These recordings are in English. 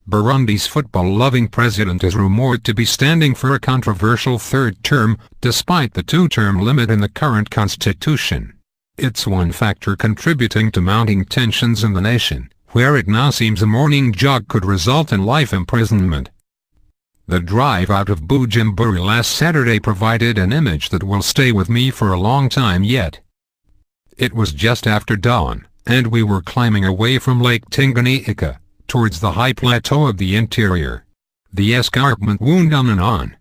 Burundi's football-loving president is rumored to be standing for a controversial third term, despite the two-term limit in the current constitution. It's one factor contributing to mounting tensions in the nation, where it now seems a morning jog could result in life imprisonment. The drive out of Bujumbura last Saturday provided an image that will stay with me for a long time yet. It was just after dawn, and we were climbing away from Lake Tanganyika, towards the high plateau of the interior. The escarpment wound on and on.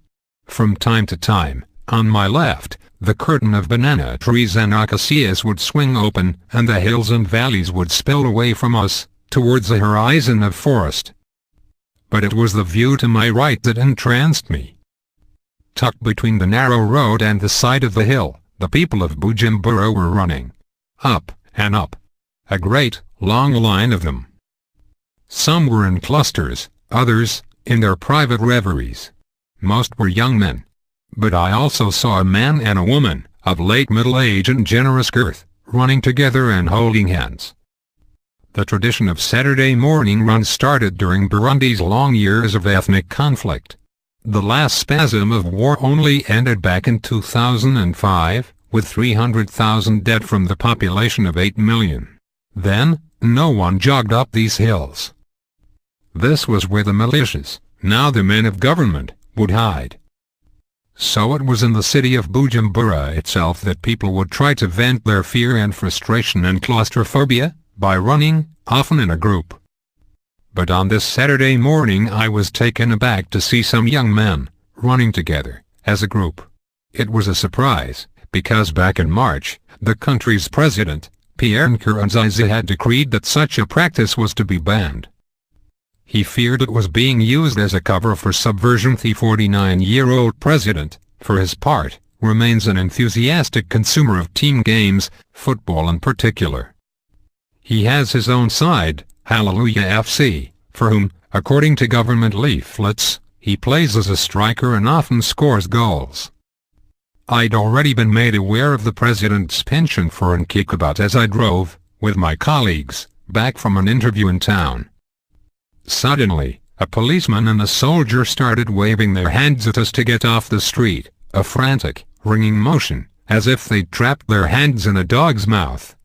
From time to time, on my left, the curtain of banana trees and acacias would swing open, and the hills and valleys would spill away from us, towards the horizon of forest. But it was the view to my right that entranced me. Tucked between the narrow road and the side of the hill, the people of Bujumbura were running. Up and up. A great, long line of them. Some were in clusters, others, in their private reveries. Most were young men. But I also saw a man and a woman, of late middle age and generous girth, running together and holding hands. The tradition of Saturday morning runs started during Burundi's long years of ethnic conflict. The last spasm of war only ended back in 2005, with 300,000 dead from the population of 8 million. Then, no one jogged up these hills. This was where the militias, now the men of government, would hide. So it was in the city of Bujumbura itself that people would try to vent their fear and frustration and claustrophobia, by running, often in a group. But on this Saturday morning I was taken aback to see some young men, running together, as a group. It was a surprise, because back in March, the country's president, Pierre Nkurunziza, had decreed that such a practice was to be banned. He feared it was being used as a cover for subversion. The 49-year-old president, for his part, remains an enthusiastic consumer of team games, football in particular. He has his own side, Hallelujah FC, for whom, according to government leaflets, he plays as a striker and often scores goals. I'd already been made aware of the president's penchant for an kickabout as I drove, with my colleagues, back from an interview in town. Suddenly, a policeman and a soldier started waving their hands at us to get off the street, a frantic, ringing motion, as if they'd trapped their hands in a dog's mouth.